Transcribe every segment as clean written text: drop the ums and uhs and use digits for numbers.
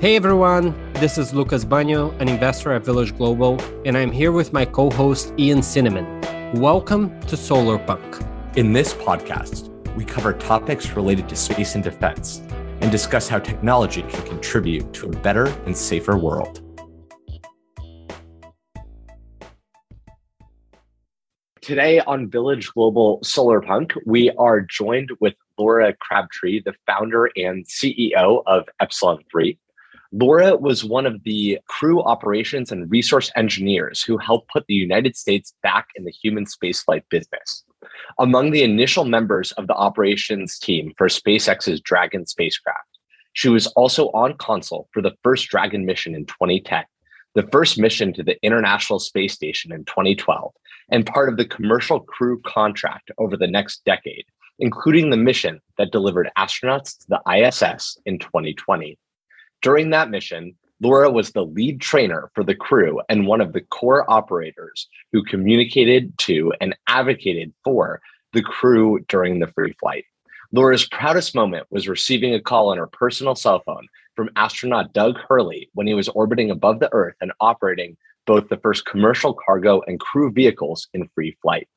Hey everyone, this is Lucas Bagno, an investor at Village Global, and I'm here with my co-host Ian Cinnamon. Welcome to Solarpunk. In this podcast, we cover topics related to space and defense and discuss how technology can contribute to a better and safer world. Today on Village Global Solarpunk, we are joined with Laura Crabtree, the founder and CEO of Epsilon3. Laura was one of the crew operations and resource engineers who helped put the United States back in the human spaceflight business. Among the initial members of the operations team for SpaceX's Dragon spacecraft, she was also on console for the first Dragon mission in 2010, the first mission to the International Space Station in 2012, and part of the commercial crew contract over the next decade, including the mission that delivered astronauts to the ISS in 2020. During that mission, Laura was the lead trainer for the crew and one of the core operators who communicated to and advocated for the crew during the free flight. Laura's proudest moment was receiving a call on her personal cell phone from astronaut Doug Hurley when he was orbiting above the Earth and operating both the first commercial cargo and crew vehicles in free flight.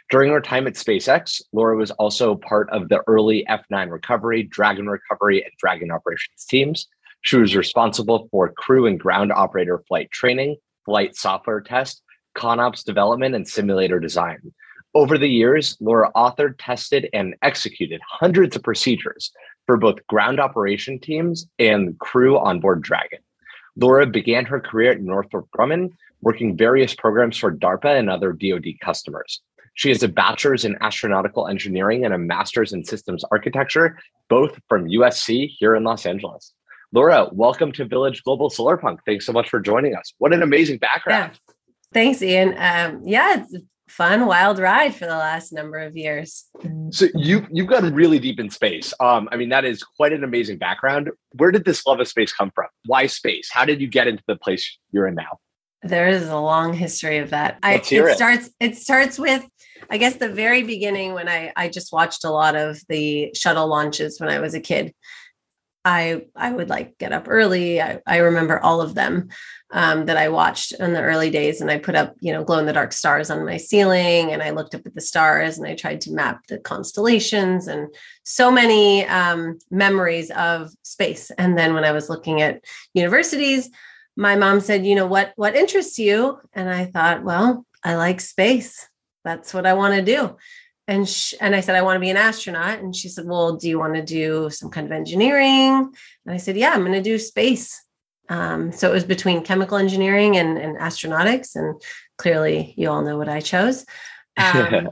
During her time at SpaceX, Laura was also part of the early F9 recovery, Dragon recovery, and Dragon operations teams. She was responsible for crew and ground operator flight training, flight software test, ConOps development, and simulator design. Over the years, Laura authored, tested, and executed hundreds of procedures for both ground operation teams and crew on board Dragon. Laura began her career at Northrop Grumman, working various programs for DARPA and other DoD customers. She has a bachelor's in astronautical engineering and a master's in systems architecture, both from USC here in Los Angeles. Laura, welcome to Village Global Solarpunk. Thanks so much for joining us. What an amazing background. Yeah. Thanks, Ian. It's a fun, wild ride for the last number of years. So you've gone really deep in space. That is quite an amazing background. Where did this love of space come from? Why space? How did you get into the place you're in now? There is a long history of that. It starts with, I guess, the very beginning when I just watched a lot of the shuttle launches when I was a kid. I would get up early. I remember all of them that I watched in the early days, and I put up, glow in the dark stars on my ceiling, and I looked up at the stars and I tried to map the constellations, and so many memories of space. And then when I was looking at universities, my mom said, what interests you? And I thought, well, I like space. That's what I want to do. And I said, I want to be an astronaut. And she said, well, do you want to do some kind of engineering? And I said, yeah, I'm going to do space. So it was between chemical engineering and astronautics. And clearly you all know what I chose. And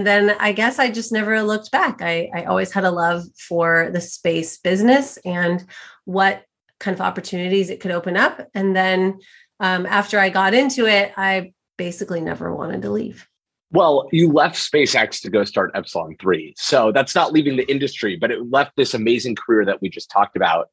then I guess I just never looked back. I always had a love for the space business and what kind of opportunities it could open up. And then after I got into it, I basically never wanted to leave. Well, you left SpaceX to go start Epsilon3. So that's not leaving the industry, but it left this amazing career that we just talked about.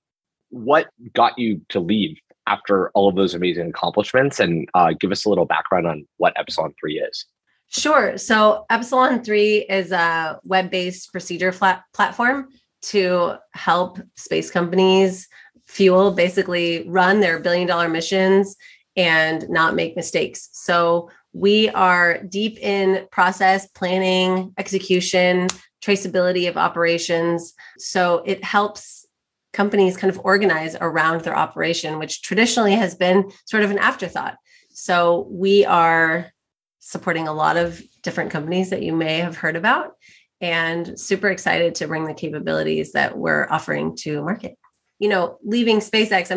What got you to leave after all of those amazing accomplishments? And give us a little background on what Epsilon3 is. Sure. So Epsilon3 is a web-based procedure platform to help space companies basically run their billion-dollar missions and not make mistakes. So we are deep in process, planning, execution, traceability of operations. So it helps companies kind of organize around their operation, which traditionally has been sort of an afterthought. So we are supporting a lot of different companies that you may have heard about, and super excited to bring the capabilities that we're offering to market. Leaving SpaceX,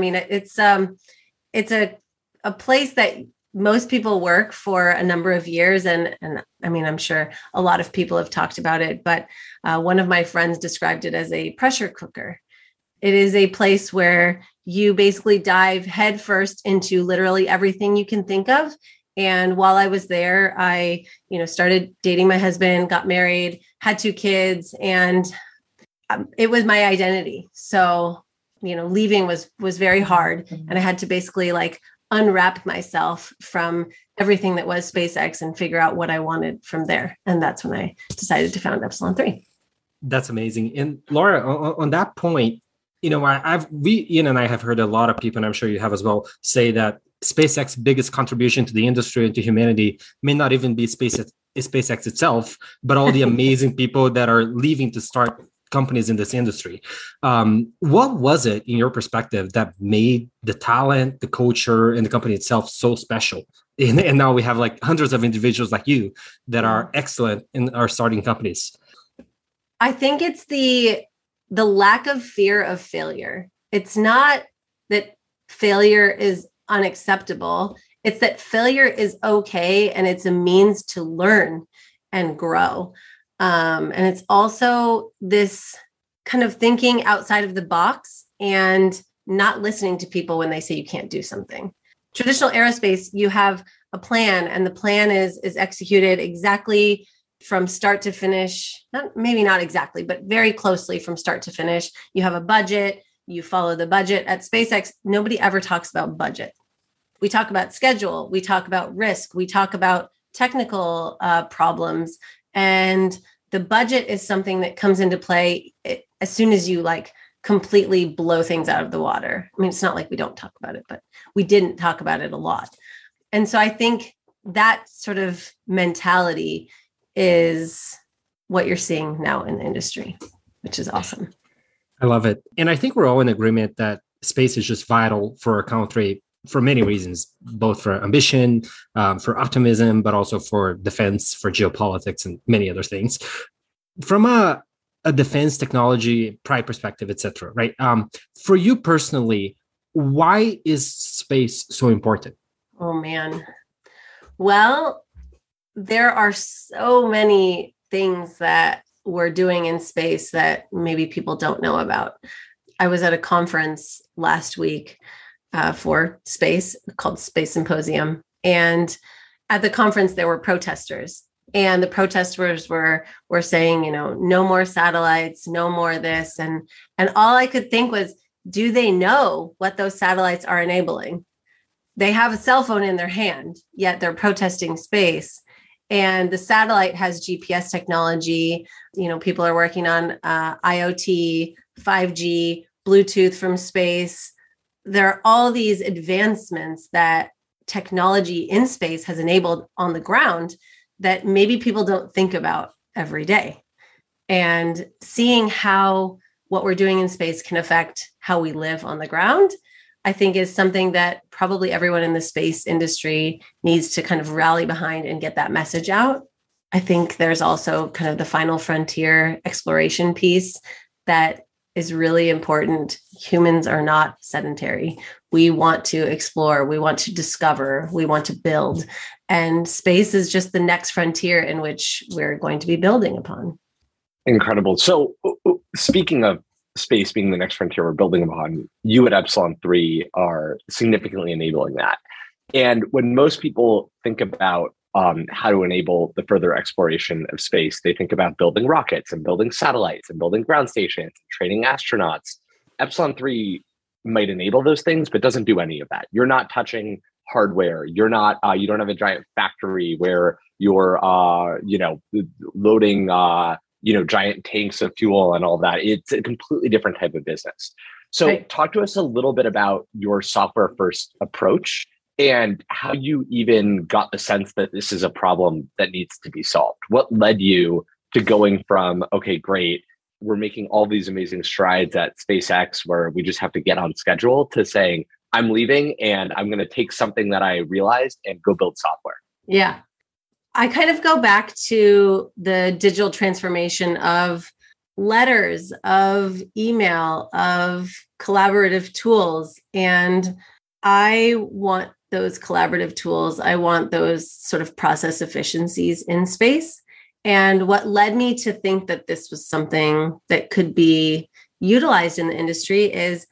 it's a place that most people work for a number of years. And I'm sure a lot of people have talked about it, but one of my friends described it as a pressure cooker. It is a place where you basically dive headfirst into literally everything you can think of. And while I was there, I, started dating my husband, got married, had 2 kids, and it was my identity. So, leaving was very hard. And I had to basically unwrap myself from everything that was SpaceX and figure out what I wanted from there. And that's when I decided to found Epsilon3. That's amazing. And Laura, on that point, Ian and I have heard a lot of people, and I'm sure you have as well, say that SpaceX's biggest contribution to the industry and to humanity may not even be SpaceX itself, but all the amazing people that are leaving to start companies in this industry. What was it, in your perspective, that made the talent, the culture, and the company itself so special? And now we have like hundreds of individuals like you that are excellent and are starting companies. I think it's the lack of fear of failure. It's not that failure is unacceptable. It's that failure is okay, and it's a means to learn and grow. And it's also this kind of thinking outside of the box and not listening to people when they say you can't do something. Traditional aerospace, you have a plan, and the plan is executed exactly from start to finish. Maybe not exactly, but very closely from start to finish. You have a budget, you follow the budget. At SpaceX, nobody ever talks about budget. We talk about schedule, we talk about risk, we talk about technical problems. And the budget is something that comes into play as soon as you completely blow things out of the water. I mean, it's not like we don't talk about it, but we didn't talk about it a lot. And so I think that sort of mentality is what you're seeing now in the industry, which is awesome. I love it. And I think we're all in agreement that space is just vital for our country for many reasons, both for ambition, for optimism, but also for defense, for geopolitics, and many other things. From a defense technology, pride perspective, et cetera, right? For you personally, why is space so important? Oh, man. Well, there are so many things that we're doing in space that maybe people don't know about. I was at a conference last week for space called Space Symposium. And at the conference, there were protesters. And the protesters were saying, no more satellites, no more this. And all I could think was, do they know what those satellites are enabling? They have a cell phone in their hand, yet they're protesting space. And the satellite has GPS technology. People are working on IoT, 5G, Bluetooth from space. There are all these advancements that technology in space has enabled on the ground that maybe people don't think about every day. And seeing how what we're doing in space can affect how we live on the ground, I think is something that probably everyone in the space industry needs to kind of rally behind and get that message out. I think there's also kind of the final frontier exploration piece that is really important. Humans are not sedentary. We want to explore, we want to discover, we want to build. And space is just the next frontier in which we're going to be building upon. Incredible. So speaking of space being the next frontier we're building upon, you at Epsilon3 are significantly enabling that. And when most people think about how to enable the further exploration of space, they think about building rockets and building satellites and building ground stations, and training astronauts. Epsilon3 might enable those things, but doesn't do any of that. You're not touching hardware. You're not. You don't have a giant factory where you're, loading, giant tanks of fuel and all that. It's a completely different type of business. So, right. Talk to us a little bit about your software first approach and how you even got the sense that this is a problem that needs to be solved. What led you to going from, okay, great, we're making all these amazing strides at SpaceX where we just have to get on schedule, to saying, I'm leaving and I'm going to take something that I realized and go build software? Yeah. I kind of go back to the digital transformation of letters, of email, of collaborative tools. And I want those collaborative tools. I want those sort of process efficiencies in space. And what led me to think that this was something that could be utilized in the industry is,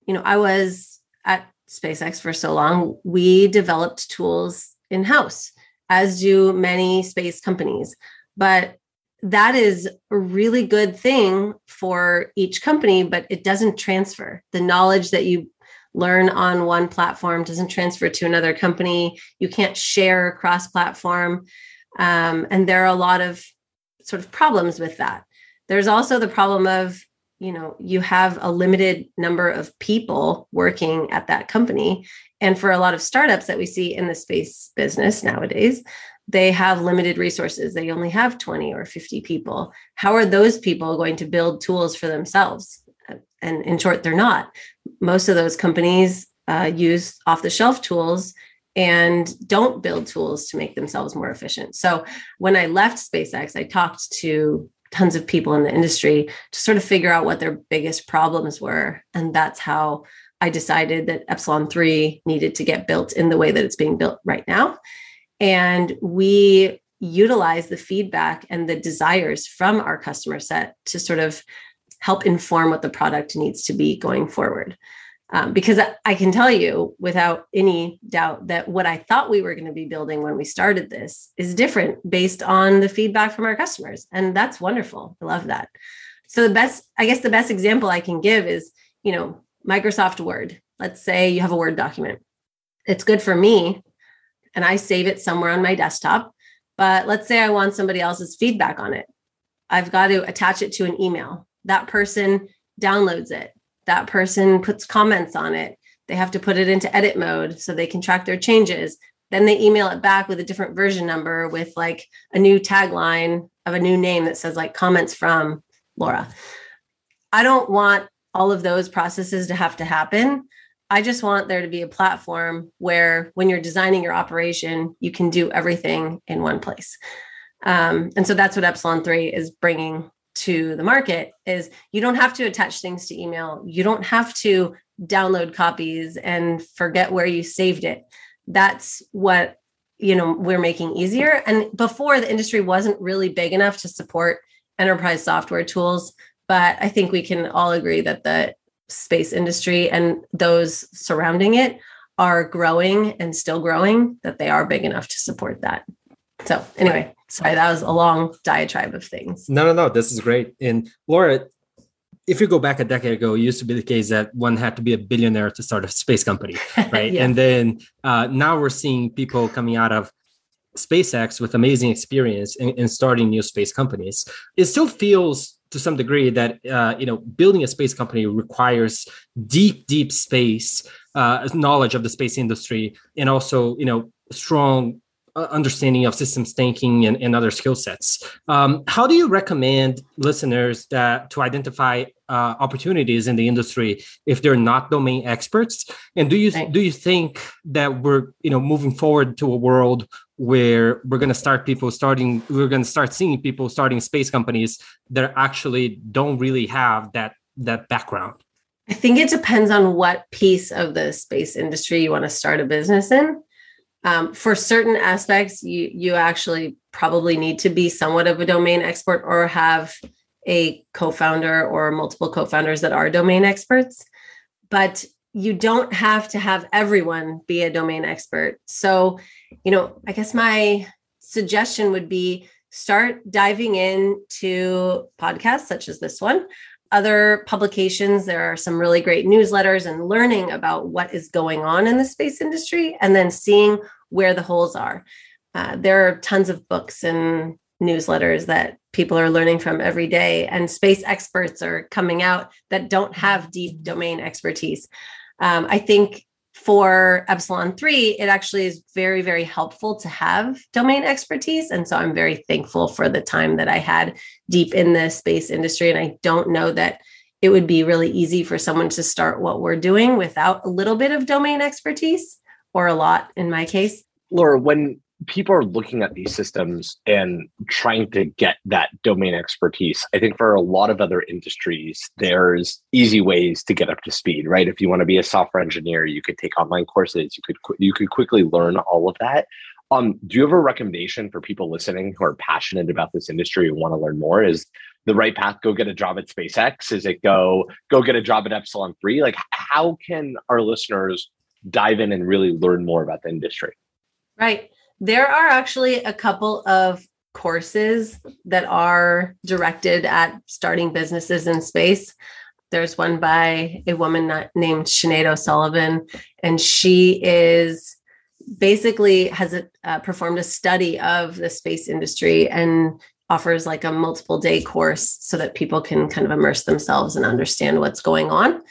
I was at SpaceX for so long. We developed tools in-house, as do many space companies. But that is a really good thing for each company, but it doesn't transfer. The knowledge that you learn on one platform doesn't transfer to another company. You can't share cross-platform. And there are a lot of sort of problems with that. There's also the problem of you have a limited number of people working at that company. And for a lot of startups that we see in the space business nowadays, they have limited resources. They only have 20 or 50 people. How are those people going to build tools for themselves? And in short, they're not. Most of those companies use off-the-shelf tools and don't build tools to make themselves more efficient. So when I left SpaceX, I talked to tons of people in the industry to sort of figure out what their biggest problems were. And that's how I decided that Epsilon3 needed to get built in the way that it's being built right now. And we utilize the feedback and the desires from our customer set to sort of help inform what the product needs to be going forward. Because I can tell you without any doubt that what I thought we were going to be building when we started this is different based on the feedback from our customers. And that's wonderful. I love that. So the best example I can give is, Microsoft Word. Let's say you have a Word document. It's good for me and I save it somewhere on my desktop. But let's say I want somebody else's feedback on it. I've got to attach it to an email. That person downloads it. That person puts comments on it. They have to put it into edit mode so they can track their changes. Then they email it back with a different version number with like a new tagline of a new name that says like comments from Laura. I don't want all of those processes to have to happen. I just want there to be a platform where when you're designing your operation, you can do everything in one place. And so that's what Epsilon3 is bringing to the market is you don't have to attach things to email. You don't have to download copies and forget where you saved it. That's what, we're making easier. And before, the industry wasn't really big enough to support enterprise software tools. But I think we can all agree that the space industry and those surrounding it are growing and still growing, that they are big enough to support that. So anyway, sorry, that was a long diatribe of things. No. This is great. And Laura, if you go back a decade ago, it used to be the case that one had to be a billionaire to start a space company, right? Yeah. And then now we're seeing people coming out of SpaceX with amazing experience in starting new space companies. It still feels to some degree that building a space company requires deep space knowledge of the space industry, and also strong understanding of systems thinking and other skill sets. How do you recommend listeners to identify opportunities in the industry if they're not domain experts? And do you think that we're moving forward to a world where we're going to start seeing people starting space companies that actually don't really have that background? I think it depends on what piece of the space industry you want to start a business in. For certain aspects, you actually probably need to be somewhat of a domain expert or have a co-founder or multiple co-founders that are domain experts. But you don't have to have everyone be a domain expert. So, I guess my suggestion would be start diving into podcasts such as this one, other publications. There are some really great newsletters and learning about what is going on in the space industry and then seeing where the holes are. There are tons of books and newsletters that people are learning from every day, and space experts are coming out that don't have deep domain expertise. I think for Epsilon3, it actually is very, very helpful to have domain expertise. And so I'm very thankful for the time that I had deep in the space industry. And I don't know that it would be really easy for someone to start what we're doing without a little bit of domain expertise, or a lot in my case. Laura, when people are looking at these systems and trying to get that domain expertise, I think for a lot of other industries, there's easy ways to get up to speed, right? If you want to be a software engineer, you could take online courses. You could quickly learn all of that. Do you have a recommendation for people listening who are passionate about this industry and want to learn more? Is the right path go get a job at SpaceX? Is it go get a job at Epsilon3? Like, how can our listeners dive in and really learn more about the industry? Right. There are actually a couple of courses that are directed at starting businesses in space. There's one by a woman named Sinead O'Sullivan, and she is basically has performed a study of the space industry and offers like a multiple day course so that people can kind of immerse themselves and understand what's going on.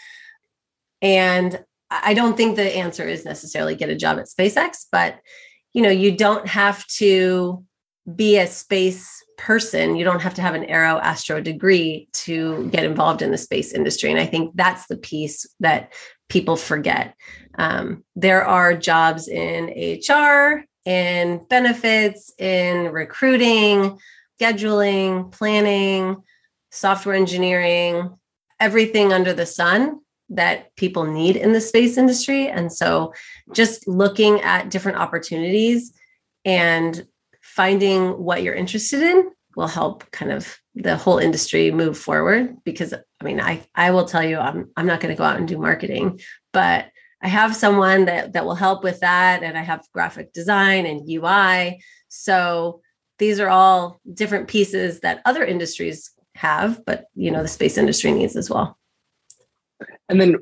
And I don't think the answer is necessarily get a job at SpaceX, but you don't have to be a space person. You don't have to have an astro degree to get involved in the space industry. And I think that's the piece that people forget. There are jobs in HR, in benefits, in recruiting, scheduling, planning, software engineering, everything under the sun that people need in the space industry. And so just looking at different opportunities and finding what you're interested in will help kind of the whole industry move forward. Because I will tell you, I'm not going to go out and do marketing, but I have someone that will help with that. And I have graphic design and UI. So these are all different pieces that other industries have, but the space industry needs as well. And then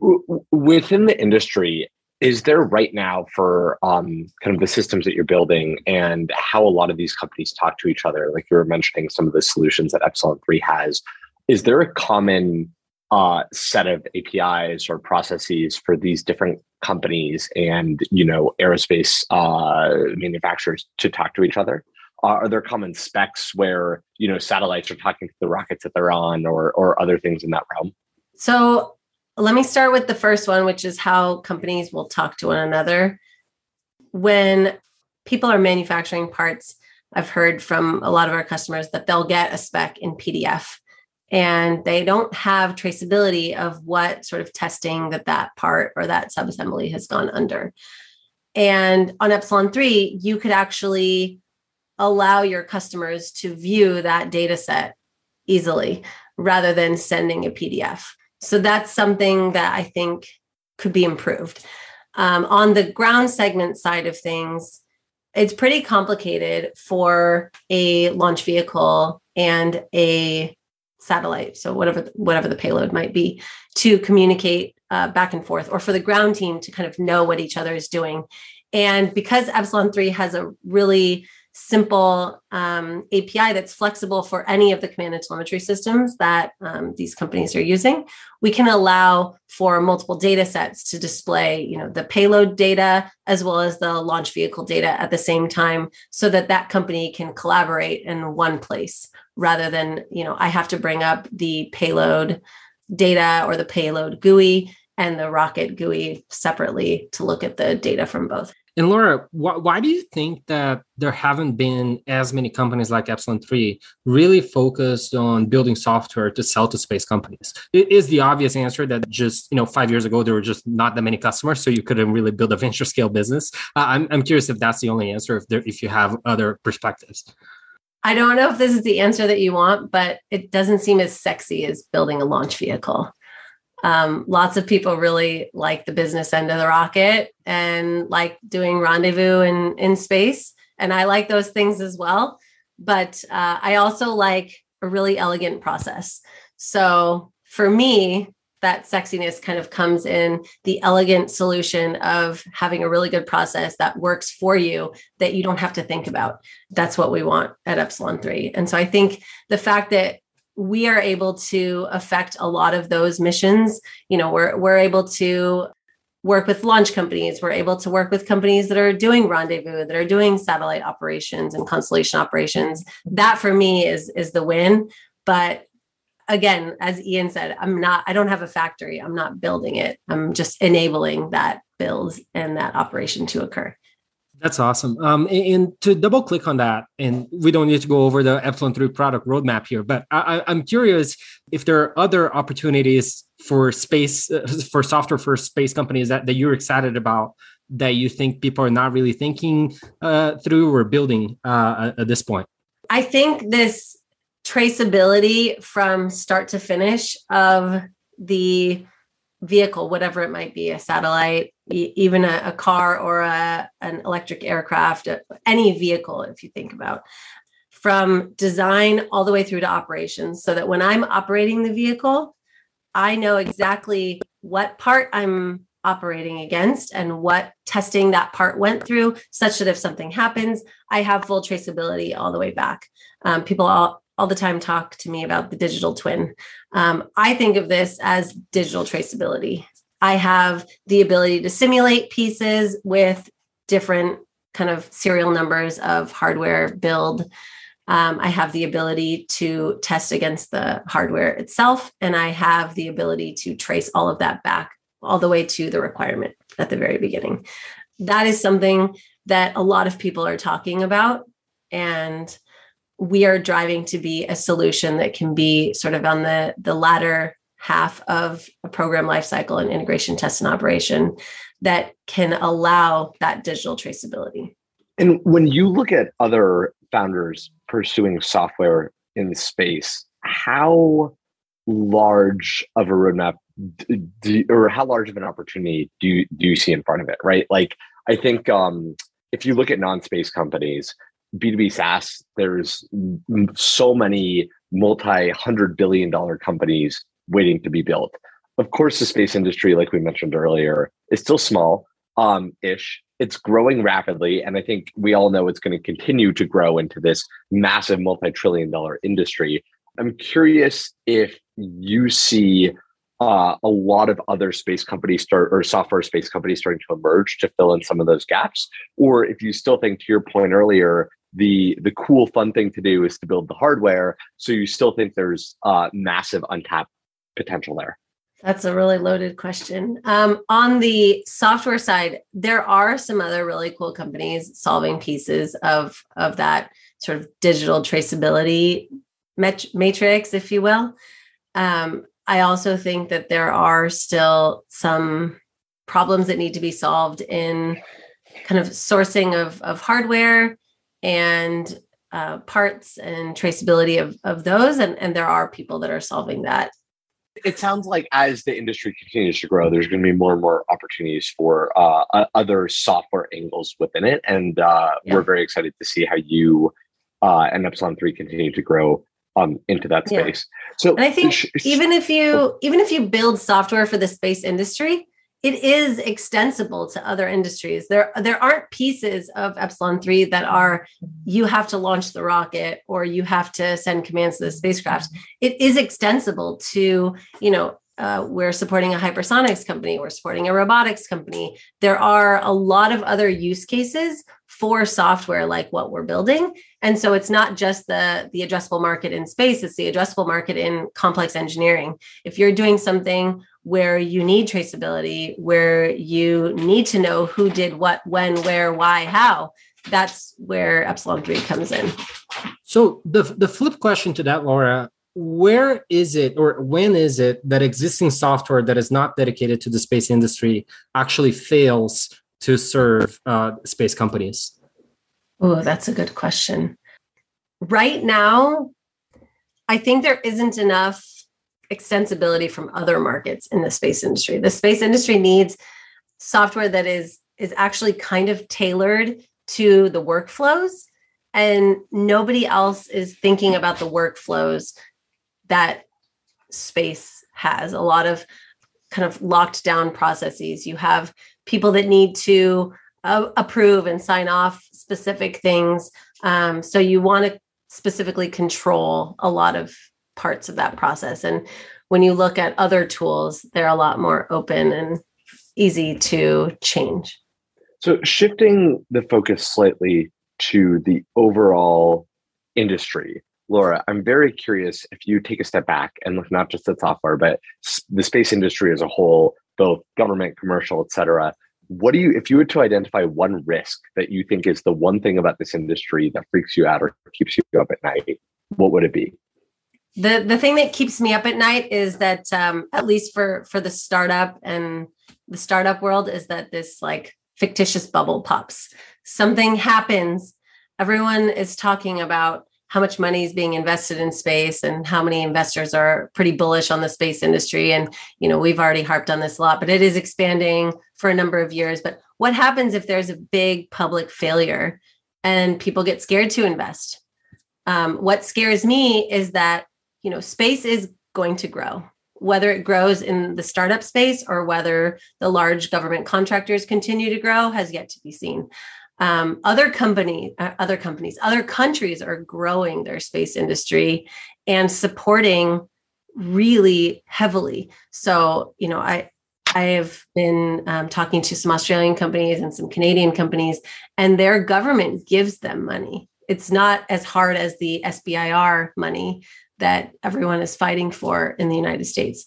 within the industry, is there right now for kind of the systems that you're building and how a lot of these companies talk to each other, like you were mentioning some of the solutions that Epsilon3 has, is there a common set of APIs or processes for these different companies and, aerospace manufacturers to talk to each other? Are there common specs where, satellites are talking to the rockets that they're on or other things in that realm? So let me start with the first one, which is how companies will talk to one another. When people are manufacturing parts, I've heard from a lot of our customers that they'll get a spec in PDF and they don't have traceability of what sort of testing that part or that subassembly has gone under. And on Epsilon3, you could actually allow your customers to view that data set easily rather than sending a PDF. So that's something that I think could be improved. On the ground segment side of things, it's pretty complicated for a launch vehicle and a satellite, so whatever the payload might be, to communicate back and forth, or for the ground team to kind of know what each other is doing. And because Epsilon3 has a really simple API that's flexible for any of the command and telemetry systems that these companies are using, we can allow for multiple data sets to display, the payload data as well as the launch vehicle data at the same time, so that company can collaborate in one place rather than, I have to bring up the payload data or the payload GUI and the rocket GUI separately to look at the data from both. And Laura, why do you think that there haven't been as many companies like Epsilon3 really focused on building software to sell to space companies? It is the obvious answer that just 5 years ago, there were just not that many customers, so you couldn't really build a venture scale business. I'm curious if that's the only answer, if you have other perspectives. I don't know if this is the answer that you want, but it doesn't seem as sexy as building a launch vehicle. Lots of people really like the business end of the rocket and like doing rendezvous in space. And I like those things as well. But I also like a really elegant process. So for me, that sexiness kind of comes in the elegant solution of having a really good process that works for you, that you don't have to think about. That's what we want at Epsilon3. And so I think the fact that we are able to affect a lot of those missions. We're able to work with launch companies. We're able to work with companies that are doing rendezvous, that are doing satellite operations and constellation operations. That for me is the win. But again, as Ian said, I don't have a factory. I'm not building it. I'm just enabling that build and that operation to occur. That's awesome. And to double click on that, and we don't need to go over the Epsilon3 product roadmap here, but I'm curious if there are other opportunities for space, for software for space companies that you're excited about, that you think people are not really thinking through or building at this point. I think this traceability from start to finish of the vehicle, whatever it might be, a satellite, even a car or an electric aircraft, any vehicle, if you think about, from design all the way through to operations, so that when I'm operating the vehicle, I know exactly what part I'm operating against and what testing that part went through, such that if something happens, I have full traceability all the way back. People all the time talk to me about the digital twin. I think of this as digital traceability. I have the ability to simulate pieces with different kind of serial numbers of hardware build. I have the ability to test against the hardware itself, and I have the ability to trace all of that back all the way to the requirement at the very beginning. That is something that a lot of people are talking about, and we are driving to be a solution that can be sort of on the latter half of a program lifecycle and integration, test, and operation that can allow that digital traceability. And when you look at other founders pursuing software in space, how large of a roadmap or how large of an opportunity do you see in front of it, right? Like, I think if you look at non-space companies, B2B SaaS, there's so many multi-$100 billion companies waiting to be built. Of course, the space industry, like we mentioned earlier, is still small-ish. It's growing rapidly, and I think we all know it's going to continue to grow into this massive multi-trillion-dollar industry. I'm curious if you see a lot of other space companies software space companies starting to emerge to fill in some of those gaps, or if you still think, to your point earlier, the cool, fun thing to do is to build the hardware. So you still think there's massive untapped potential there? That's a really loaded question. On the software side, there are some other really cool companies solving pieces of that sort of digital traceability matrix, if you will. I also think that there are still some problems that need to be solved in kind of sourcing of hardware and parts and traceability of those. And there are people that are solving that. It sounds like as the industry continues to grow, there's going to be more and more opportunities for other software angles within it. And we're very excited to see how you and Epsilon3 continue to grow into that space. So, and I think even if you build software for the space industry, it is extensible to other industries. There aren't pieces of Epsilon3 that are, you have to launch the rocket or you have to send commands to the spacecraft. It is extensible to, we're supporting a hypersonics company, we're supporting a robotics company. There are a lot of other use cases for software like what we're building. And so it's not just the addressable market in space, it's the addressable market in complex engineering. If you're doing something where you need traceability, where you need to know who did what, when, where, why, how, that's where Epsilon3 comes in. So the flip question to that, Laura, where is it or when is it that existing software that is not dedicated to the space industry actually fails to serve space companies? Oh, that's a good question. Right now, I think there isn't enough extensibility from other markets in the space industry. The space industry needs software that is actually kind of tailored to the workflows, and nobody else is thinking about the workflows that space has. A lot of kind of locked down processes. You have people that need to approve and sign off specific things. So you want to specifically control a lot of parts of that process. And when you look at other tools, they're a lot more open and easy to change. So shifting the focus slightly to the overall industry, Laura, I'm very curious if you take a step back and look not just at software, but the space industry as a whole, both government, commercial, et cetera. If you were to identify one risk that you think is the one thing about this industry that freaks you out or keeps you up at night, what would it be? The thing that keeps me up at night is that, at least for the startup and the startup world, is that this like fictitious bubble pops. Something happens. Everyone is talking about how much money is being invested in space and how many investors are pretty bullish on the space industry. And, we've already harped on this a lot, but it is expanding for a number of years. But what happens if there's a big public failure and people get scared to invest? What scares me is that, space is going to grow, whether it grows in the startup space or whether the large government contractors continue to grow has yet to be seen. Other countries are growing their space industry and supporting really heavily. So, I have been talking to some Australian companies and some Canadian companies, and their government gives them money. It's not as hard as the SBIR money that everyone is fighting for in the United States.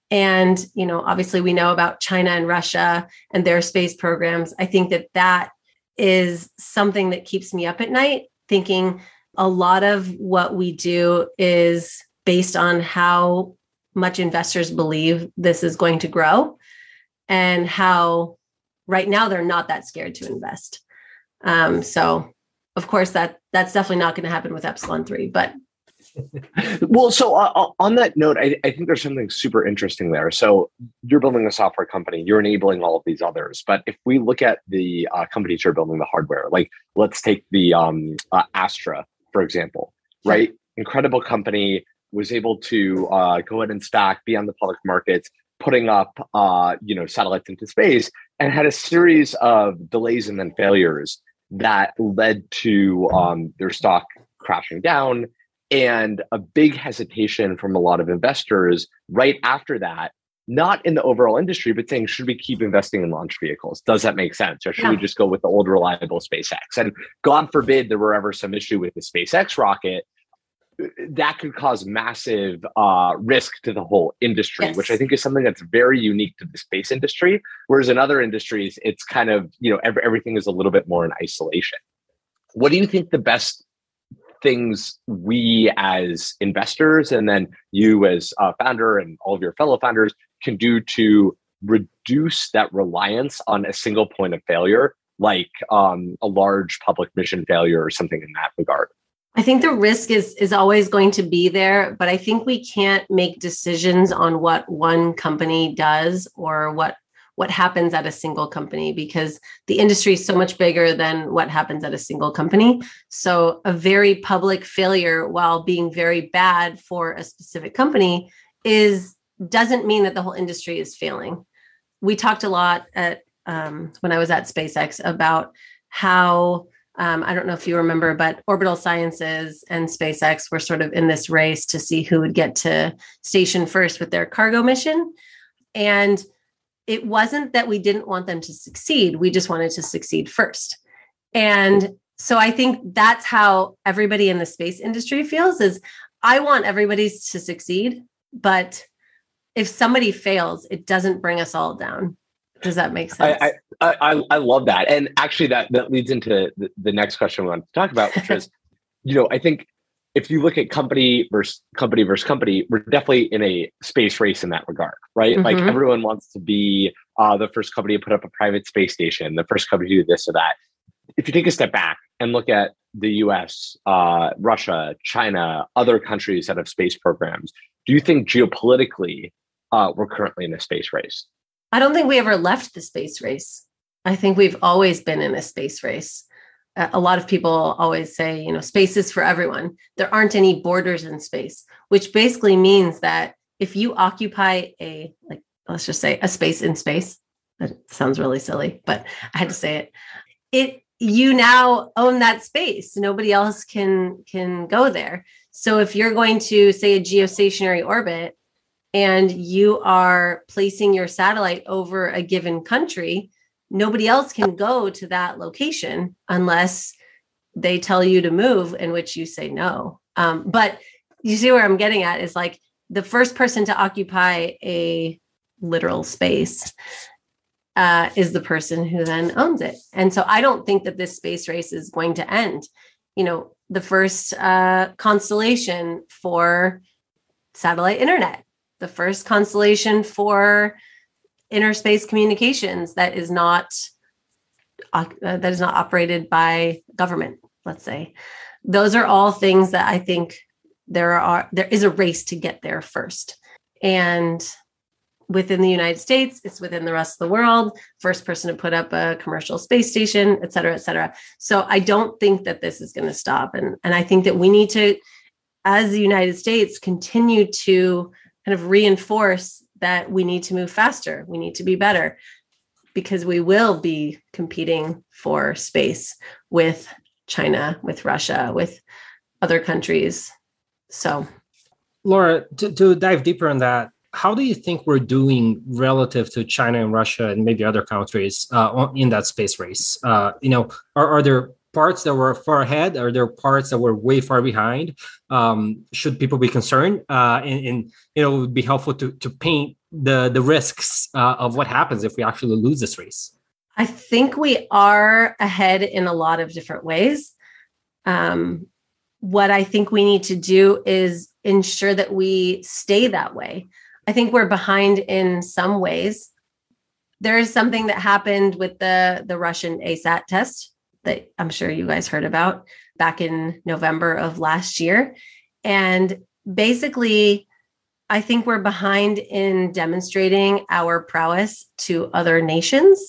And, obviously we know about China and Russia and their space programs. I think that is something that keeps me up at night, thinking a lot of what we do is based on how much investors believe this is going to grow and how right now they're not that scared to invest. So of course that's definitely not going to happen with Epsilon3, but. Well, so on that note, I think there's something super interesting there. So you're building a software company, you're enabling all of these others. But if we look at the companies who are building the hardware, like let's take the Astra, for example, right? Incredible company, was able to go ahead and stack, be on the public markets, putting up satellites into space, and had a series of delays and then failures that led to their stock crashing down, and a big hesitation from a lot of investors right after that, not in the overall industry, but saying, should we keep investing in launch vehicles? Does that make sense? Or should we just go with the old reliable SpaceX? And God forbid there were ever some issue with the SpaceX rocket, that could cause massive risk to the whole industry, which I think is something that's very unique to the space industry. Whereas in other industries, it's kind of, everything is a little bit more in isolation. What do you think the best things we as investors, and then you as a founder and all of your fellow founders, can do to reduce that reliance on a single point of failure, like a large public mission failure or something in that regard? I think the risk is always going to be there, but I think we can't make decisions on what one company does or what happens at a single company, because the industry is so much bigger than what happens at a single company. So a very public failure, while being very bad for a specific company, doesn't mean that the whole industry is failing. We talked a lot at when I was at SpaceX about how I don't know if you remember, but Orbital Sciences and SpaceX were sort of in this race to see who would get to station first with their cargo mission. And it wasn't that we didn't want them to succeed. We just wanted to succeed first. And so I think that's how everybody in the space industry feels, is I want everybody to succeed, but if somebody fails, it doesn't bring us all down. Does that make sense? I love that. And actually that leads into the next question we want to talk about, which is, I think if you look at company versus company, we're definitely in a space race in that regard, right? Mm-hmm. Like everyone wants to be the first company to put up a private space station, the first company to do this or that. If you take a step back and look at the US, Russia, China, other countries that have space programs, do you think geopolitically we're currently in a space race? I don't think we ever left the space race. I think we've always been in a space race. A lot of people always say, space is for everyone. There aren't any borders in space, which basically means that if you occupy let's just say a space in space, that sounds really silly, but I had to say it, you now own that space. Nobody else can go there. So if you're going to, say, a geostationary orbit and you are placing your satellite over a given country, nobody else can go to that location unless they tell you to move, in which you say no. But you see where I'm getting at is like the first person to occupy a literal space is the person who then owns it. And so I don't think that this space race is going to end. The first constellation for satellite internet, the first constellation for interspace communications that is not operated by government, let's say. Those are all things that I think there is a race to get there first. And within the United States, it's within the rest of the world, first person to put up a commercial space station, et cetera, et cetera. So I don't think that this is going to stop. And I think that we need to, as the United States, continue to kind of reinforce that we need to move faster. We need to be better. because we will be competing for space with China, with Russia, with other countries. So, Laura, to dive deeper on that, how do you think we're doing relative to China and Russia and maybe other countries in that space race? Are there parts that were far ahead? Are there parts that were way far behind? Should people be concerned? And it would be helpful to paint the risks of what happens if we actually lose this race. I think we are ahead in a lot of different ways. What I think we need to do is ensure that we stay that way. I think we're behind in some ways. There is something that happened with the Russian ASAT test that I'm sure you guys heard about back in November of last year. And basically, I think we're behind in demonstrating our prowess to other nations.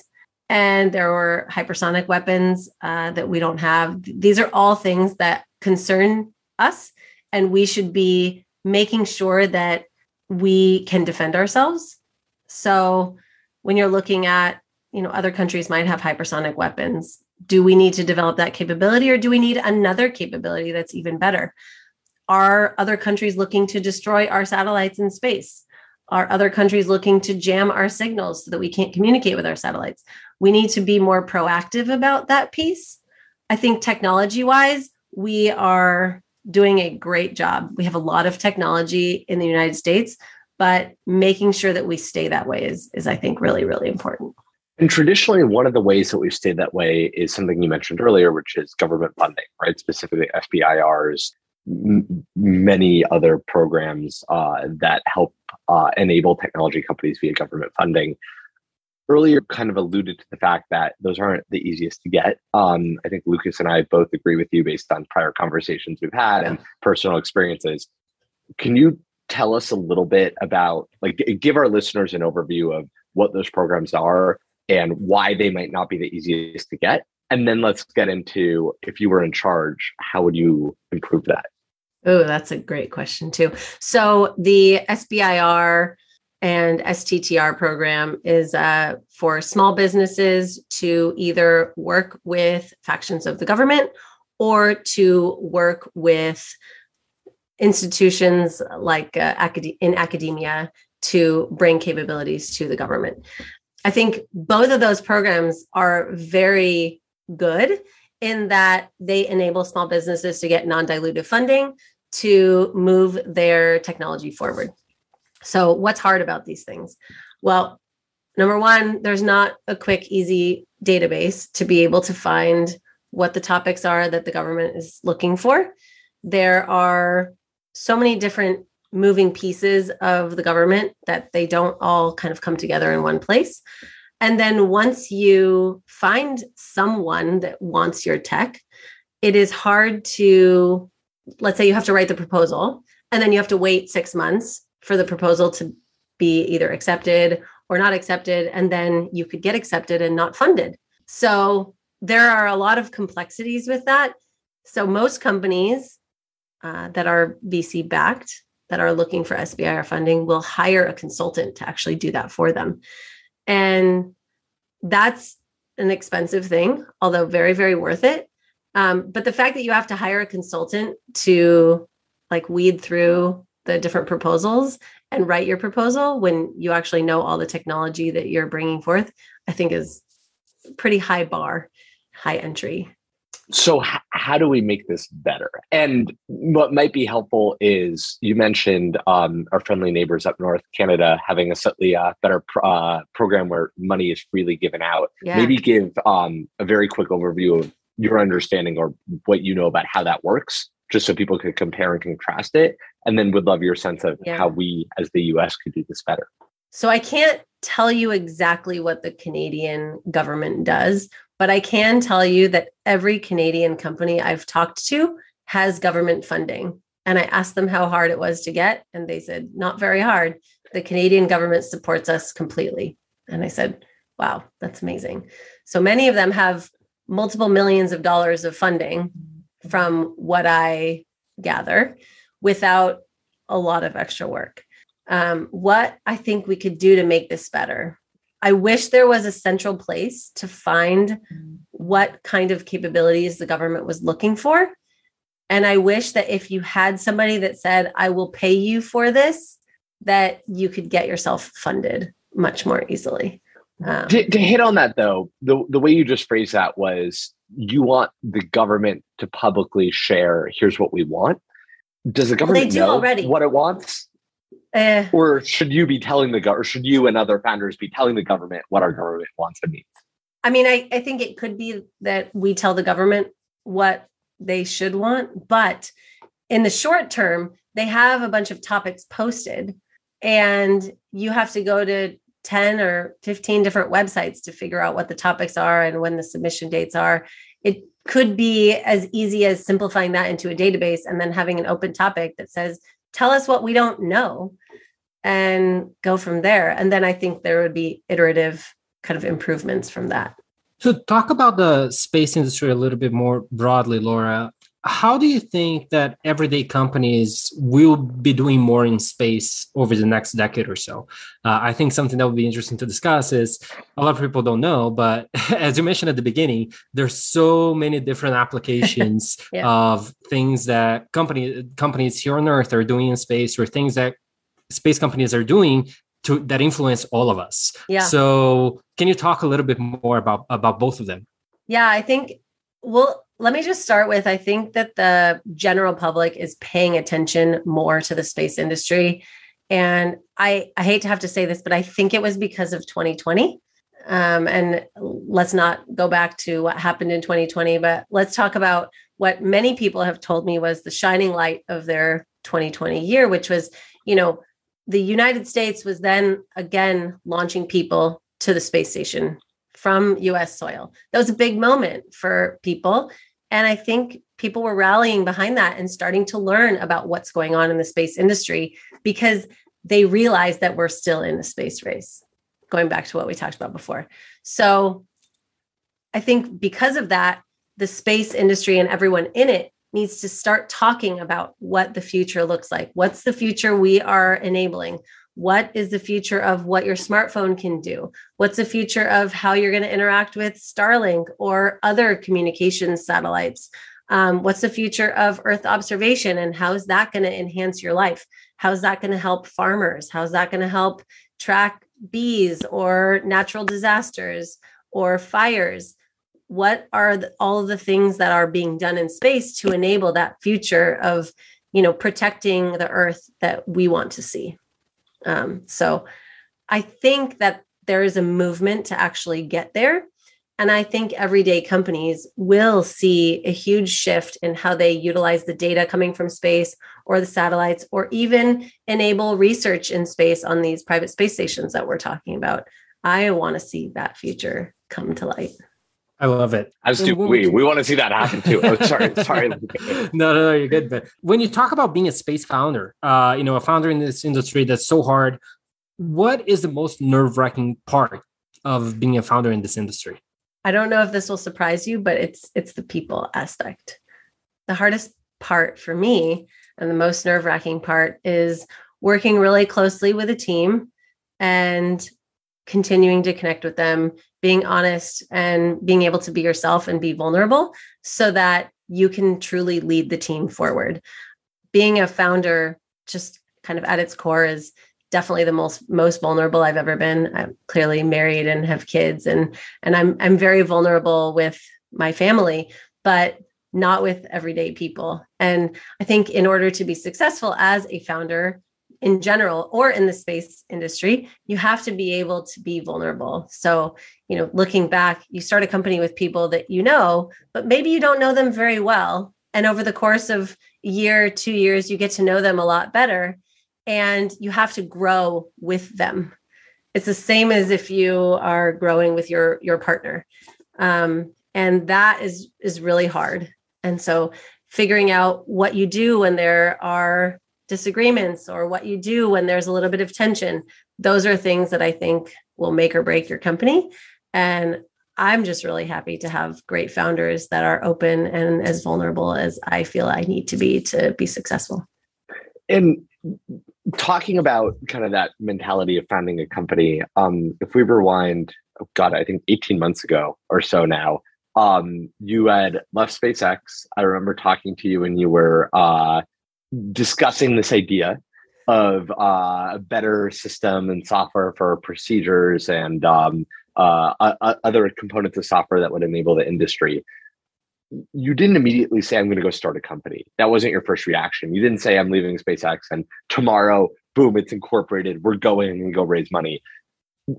And there were hypersonic weapons that we don't have. These are all things that concern us, and we should be making sure that we can defend ourselves. So when you're looking at, other countries might have hypersonic weapons, do we need to develop that capability, or do we need another capability that's even better? Are other countries looking to destroy our satellites in space? Are other countries looking to jam our signals so that we can't communicate with our satellites? We need to be more proactive about that piece. I think technology-wise, we are doing a great job. We have a lot of technology in the United States, but making sure that we stay that way is I think, really, really important. And traditionally, one of the ways that we've stayed that way is something you mentioned earlier, which is government funding, right? Specifically SBIRs, many other programs that help enable technology companies via government funding. Earlier kind of alluded to the fact that those aren't the easiest to get. I think Lucas and I both agree with you based on prior conversations we've had and personal experiences. Can you tell us a little bit about, give our listeners an overview of what those programs are and why they might not be the easiest to get? And then let's get into, if you were in charge, how would you improve that? Oh, that's a great question too. So the SBIR and STTR program is for small businesses to either work with factions of the government or to work with institutions like in academia to bring capabilities to the government. I think both of those programs are very good in that they enable small businesses to get non-dilutive funding to move their technology forward. So what's hard about these things? Well, number one, there's not a quick, easy database to be able to find what the topics are that the government is looking for. There are so many different moving pieces of the government that they don't all kind of come together in one place. And then once you find someone that wants your tech, it is hard to, let's say you have to write the proposal, and then you have to wait 6 months for the proposal to be either accepted or not accepted, and then you could get accepted and not funded. So there are a lot of complexities with that. So most companies that are VC backed, that are looking for SBIR funding, will hire a consultant to actually do that for them. And that's an expensive thing, although very, very worth it. But the fact that you have to hire a consultant to weed through the different proposals and write your proposal when you actually know all the technology that you're bringing forth, I think is pretty high bar, high entry. So how do we make this better? And what might be helpful is you mentioned our friendly neighbors up north, Canada, having a slightly better program where money is freely given out. Yeah. Maybe give a very quick overview of your understanding or what you know about how that works, just so people could compare and contrast it. And then would love your sense of how we as the US could do this better. So I can't tell you exactly what the Canadian government does, but I can tell you that every Canadian company I've talked to has government funding. And I asked them how hard it was to get, and they said, not very hard. The Canadian government supports us completely. And I said, wow, that's amazing. So many of them have multiple millions of dollars of funding from what I gather without a lot of extra work. What I think we could do to make this better. I wish there was a central place to find what kind of capabilities the government was looking for. And I wish that if you had somebody that said, I will pay you for this, that you could get yourself funded much more easily. To hit on that, though, the way you just phrased that was you want the government to publicly share, here's what we want. Does the government know already what it wants? Or should you be telling or should you and other founders be telling the government what our government wants and needs? I mean, I think it could be that we tell the government what they should want, but in the short term, they have a bunch of topics posted and you have to go to 10 or 15 different websites to figure out what the topics are and when the submission dates are. It could be as easy as simplifying that into a database and then having an open topic that says, tell us what we don't know and go from there. And then I think there would be iterative kind of improvements from that. So talk about the space industry a little bit more broadly, Laura. How do you think that everyday companies will be doing more in space over the next decade or so? I think something that would be interesting to discuss is a lot of people don't know, but as you mentioned at the beginning, there's so many different applications of things that companies here on Earth are doing in space, or things that space companies are doing that influence all of us. Yeah. So can you talk a little bit more about both of them? Yeah, I think, let me just start with, I think that the general public is paying attention more to the space industry. And I hate to have to say this, but I think it was because of 2020. And let's not go back to what happened in 2020, but let's talk about what many people have told me was the shining light of their 2020 year, which was, the United States was then again launching people to the space station from US soil. That was a big moment for people. And I think people were rallying behind that and starting to learn about what's going on in the space industry because they realized that we're still in a space race, going back to what we talked about before. So I think because of that, the space industry and everyone in it needs to start talking about what the future looks like. What's the future we are enabling? What is the future of what your smartphone can do? What's the future of how you're going to interact with Starlink or other communications satellites? What's the future of Earth observation and how is that going to enhance your life? How is that going to help farmers? How is that going to help track bees or natural disasters or fires? What are all of the things that are being done in space to enable that future of, protecting the Earth that we want to see? So I think that there is a movement to actually get there. And I think everyday companies will see a huge shift in how they utilize the data coming from space or the satellites, or even enable research in space on these private space stations that we're talking about. I want to see that future come to light. I love it. As do we. We want to see that happen too. Oh, sorry. No, you're good. But when you talk about being a space founder, a founder in this industry that's so hard, what is the most nerve-wracking part of being a founder in this industry? I don't know if this will surprise you, but it's the people aspect. The hardest part for me and the most nerve-wracking part is working really closely with a team and continuing to connect with them, being honest and being able to be yourself and be vulnerable so that you can truly lead the team forward. Being a founder, just kind of at its core, is definitely the most vulnerable I've ever been. I'm clearly married and have kids, and I'm very vulnerable with my family, but not with everyday people. And I think in order to be successful as a founder in general, or in the space industry, you have to be able to be vulnerable. So, looking back, you start a company with people that but maybe you don't know them very well. And over the course of a year, 2 years, you get to know them a lot better, and you have to grow with them. It's the same as if you are growing with your partner. And that is really hard. And so figuring out what you do when there are disagreements, or what you do when there's a little bit of tension, those are things that I think will make or break your company. And I'm just really happy to have great founders that are open and as vulnerable as I feel I need to be successful. And talking about kind of that mentality of founding a company, if we rewind, oh God, I think 18 months ago or so now, you had left SpaceX. I remember talking to you and you were discussing this idea of a better system and software for procedures and other components of software that would enable the industry. You didn't immediately say, I'm going to go start a company. That wasn't your first reaction. You didn't say, I'm leaving SpaceX and tomorrow, boom, it's incorporated. We're going and go raise money.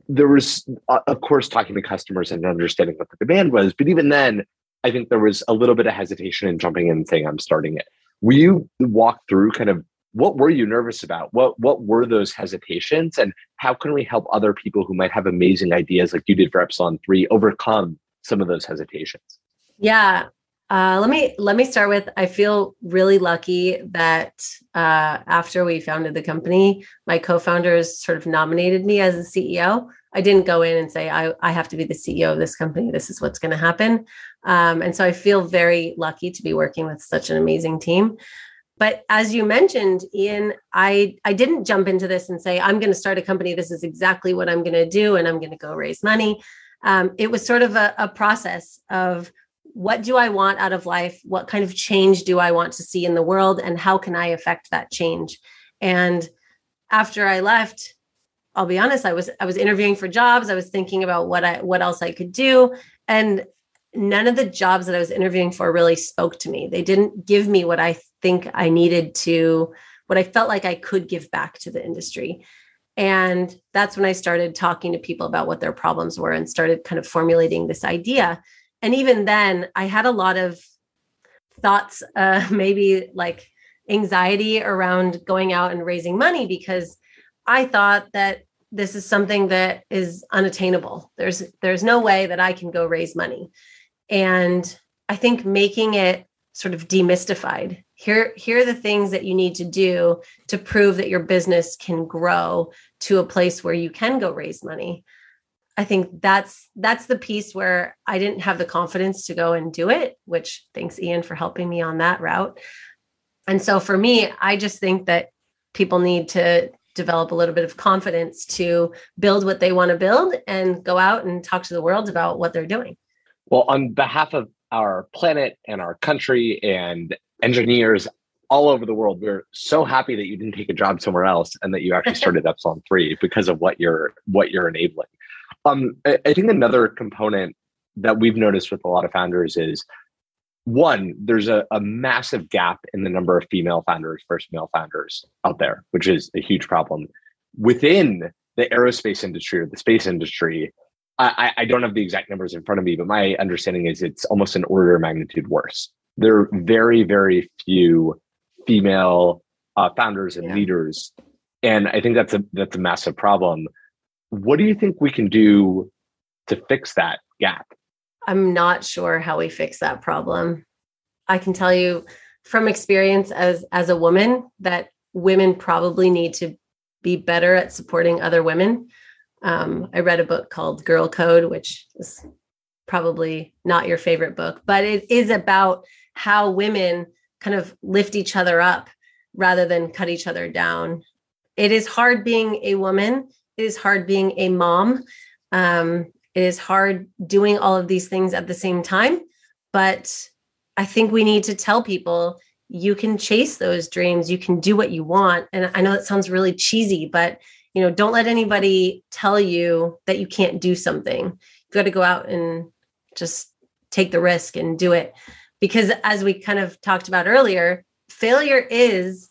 There was, of course, talking to customers and understanding what the demand was. But even then, I think there was a little bit of hesitation in jumping in and saying, I'm starting it. Will you walk through kind of what were you nervous about? What were those hesitations? And how can we help other people who might have amazing ideas like you did for Epsilon3 overcome some of those hesitations? Yeah. Let me start with, I feel really lucky that after we founded the company, my co-founders sort of nominated me as the CEO. I didn't go in and say, I have to be the CEO of this company. This is what's going to happen. And so I feel very lucky to be working with such an amazing team. But as you mentioned, Ian, I didn't jump into this and say, I'm going to start a company. This is exactly what I'm going to do. And I'm going to go raise money. It was sort of a process of, what do I want out of life? What kind of change do I want to see in the world? And how can I affect that change? And after I left, I'll be honest, I was interviewing for jobs. I was thinking about what else I could do. And none of the jobs that I was interviewing for really spoke to me. They didn't give me what I think I needed to, what I felt like I could give back to the industry. And that's when I started talking to people about what their problems were and started kind of formulating this idea. And even then, I had a lot of thoughts, maybe like anxiety around going out and raising money, because I thought that this is something that is unattainable. There's no way that I can go raise money. And I think making it sort of demystified. Here are the things that you need to do to prove that your business can grow to a place where you can go raise money. I think that's the piece where I didn't have the confidence to go and do it, which thanks Ian for helping me on that route. And so for me, I just think that people need to develop a little bit of confidence to build what they want to build and go out and talk to the world about what they're doing. Well, on behalf of our planet and our country and engineers all over the world, we're so happy that you didn't take a job somewhere else and that you actually started Epsilon3 because of what you're enabling. I think another component that we've noticed with a lot of founders is, one, there's a massive gap in the number of female founders versus male founders out there, which is a huge problem. Within the aerospace industry or the space industry, I don't have the exact numbers in front of me, but my understanding is it's almost an order of magnitude worse. There are very, very few female founders and leaders. And I think that's a massive problem. What do you think we can do to fix that gap? I'm not sure how we fix that problem. I can tell you from experience as a woman that women probably need to be better at supporting other women. I read a book called Girl Code, which is probably not your favorite book, but it is about how women kind of lift each other up rather than cut each other down. It is hard being a woman. It is hard being a mom. It is hard doing all of these things at the same time. But I think we need to tell people you can chase those dreams. You can do what you want. And I know that sounds really cheesy, but don't let anybody tell you that you can't do something. You've got to go out and just take the risk and do it. Because as we kind of talked about earlier, failure is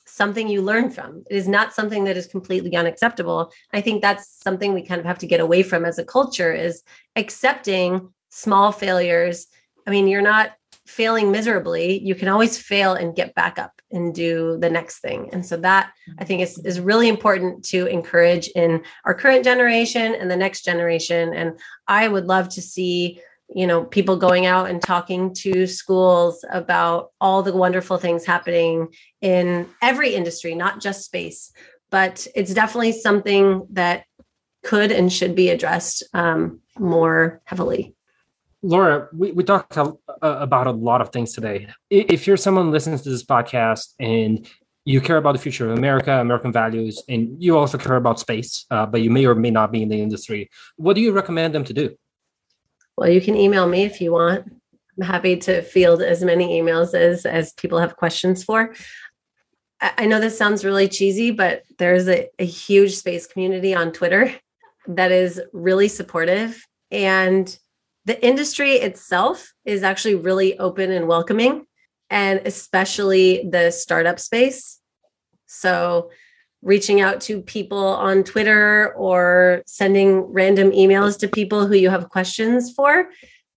something you learn from. It is not something that is completely unacceptable. I think that's something we kind of have to get away from as a culture, is accepting small failures. I mean, you're not failing miserably. You can always fail and get back up and do the next thing. And so that I think is really important to encourage in our current generation and the next generation. And I would love to see people going out and talking to schools about all the wonderful things happening in every industry, not just space. But it's definitely something that could and should be addressed more heavily. Laura, we talked about a lot of things today. If you're someone listening to this podcast and You care about the future of America, American values, and you also care about space, but you may or may not be in the industry. What do you recommend them to do? Well, you can email me if you want. I'm happy to field as many emails as people have questions for. I know this sounds really cheesy, but there's a huge space community on Twitter that is really supportive. And the industry itself is actually really open and welcoming, and especially the startup space. So reaching out to people on Twitter or sending random emails to people who you have questions for.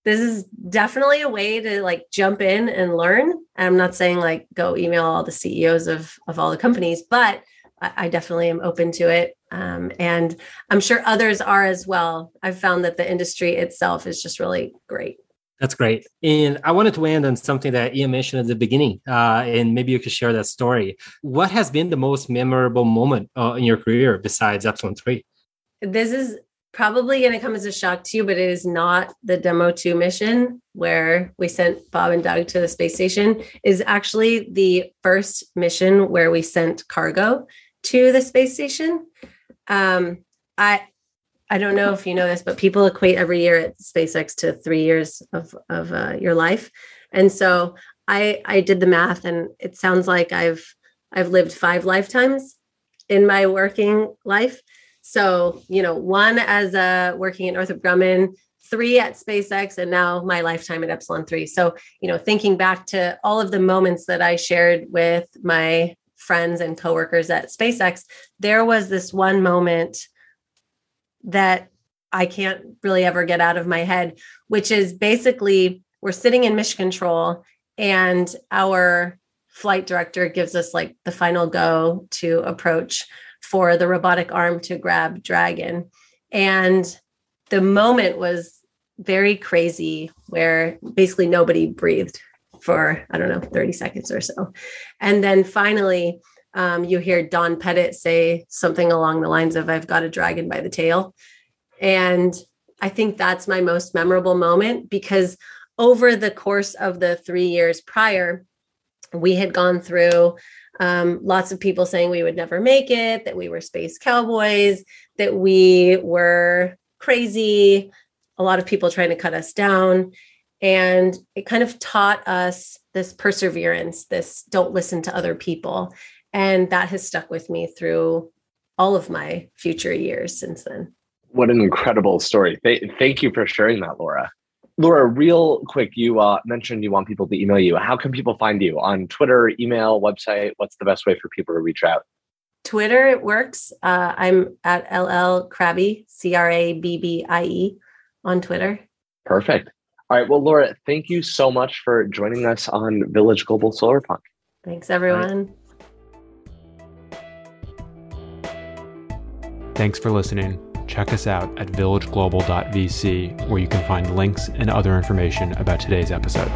This is definitely a way to like jump in and learn. And I'm not saying like go email all the CEOs of all the companies, but I definitely am open to it. And I'm sure others are as well. I've found that the industry itself is just really great. That's great. And I wanted to end on something that Ian mentioned at the beginning, and maybe you could share that story. What has been the most memorable moment in your career besides Epsilon3? This is probably going to come as a shock to you, but it is not the Demo 2 mission where we sent Bob and Doug to the space station. Is actually the first mission where we sent cargo to the space station. I don't know if you know this, but people equate every year at SpaceX to 3 years of your life. And so I did the math, and it sounds like I've lived 5 lifetimes in my working life. So, 1 as working at Northrop Grumman, 3 at SpaceX, and now my lifetime at Epsilon3. So, thinking back to all of the moments that I shared with my friends and coworkers at SpaceX, there was this one moment that I can't really ever get out of my head, which is basically we're sitting in mission control and our flight director gives us like the final go to approach for the robotic arm to grab Dragon. And the moment was very crazy where basically nobody breathed for, 30 seconds or so. And then finally, you hear Don Pettit say something along the lines of, "I've got a dragon by the tail." And I think that's my most memorable moment, because over the course of the 3 years prior, we had gone through lots of people saying we would never make it, that we were space cowboys, that we were crazy, a lot of people trying to cut us down. And it kind of taught us this perseverance, this don't listen to other people. And that has stuck with me through all of my future years since then. What an incredible story. Thank you for sharing that, Laura. Laura, real quick, you mentioned you want people to email you. How can people find you? On Twitter, email, website? What's the best way for people to reach out? Twitter, it works. I'm at LL Crabby, Crabbie on Twitter. Perfect. All right. Well, Laura, thank you so much for joining us on Village Global Solarpunk. Thanks, everyone. Thanks for listening. Check us out at villageglobal.vc, where you can find links and other information about today's episode.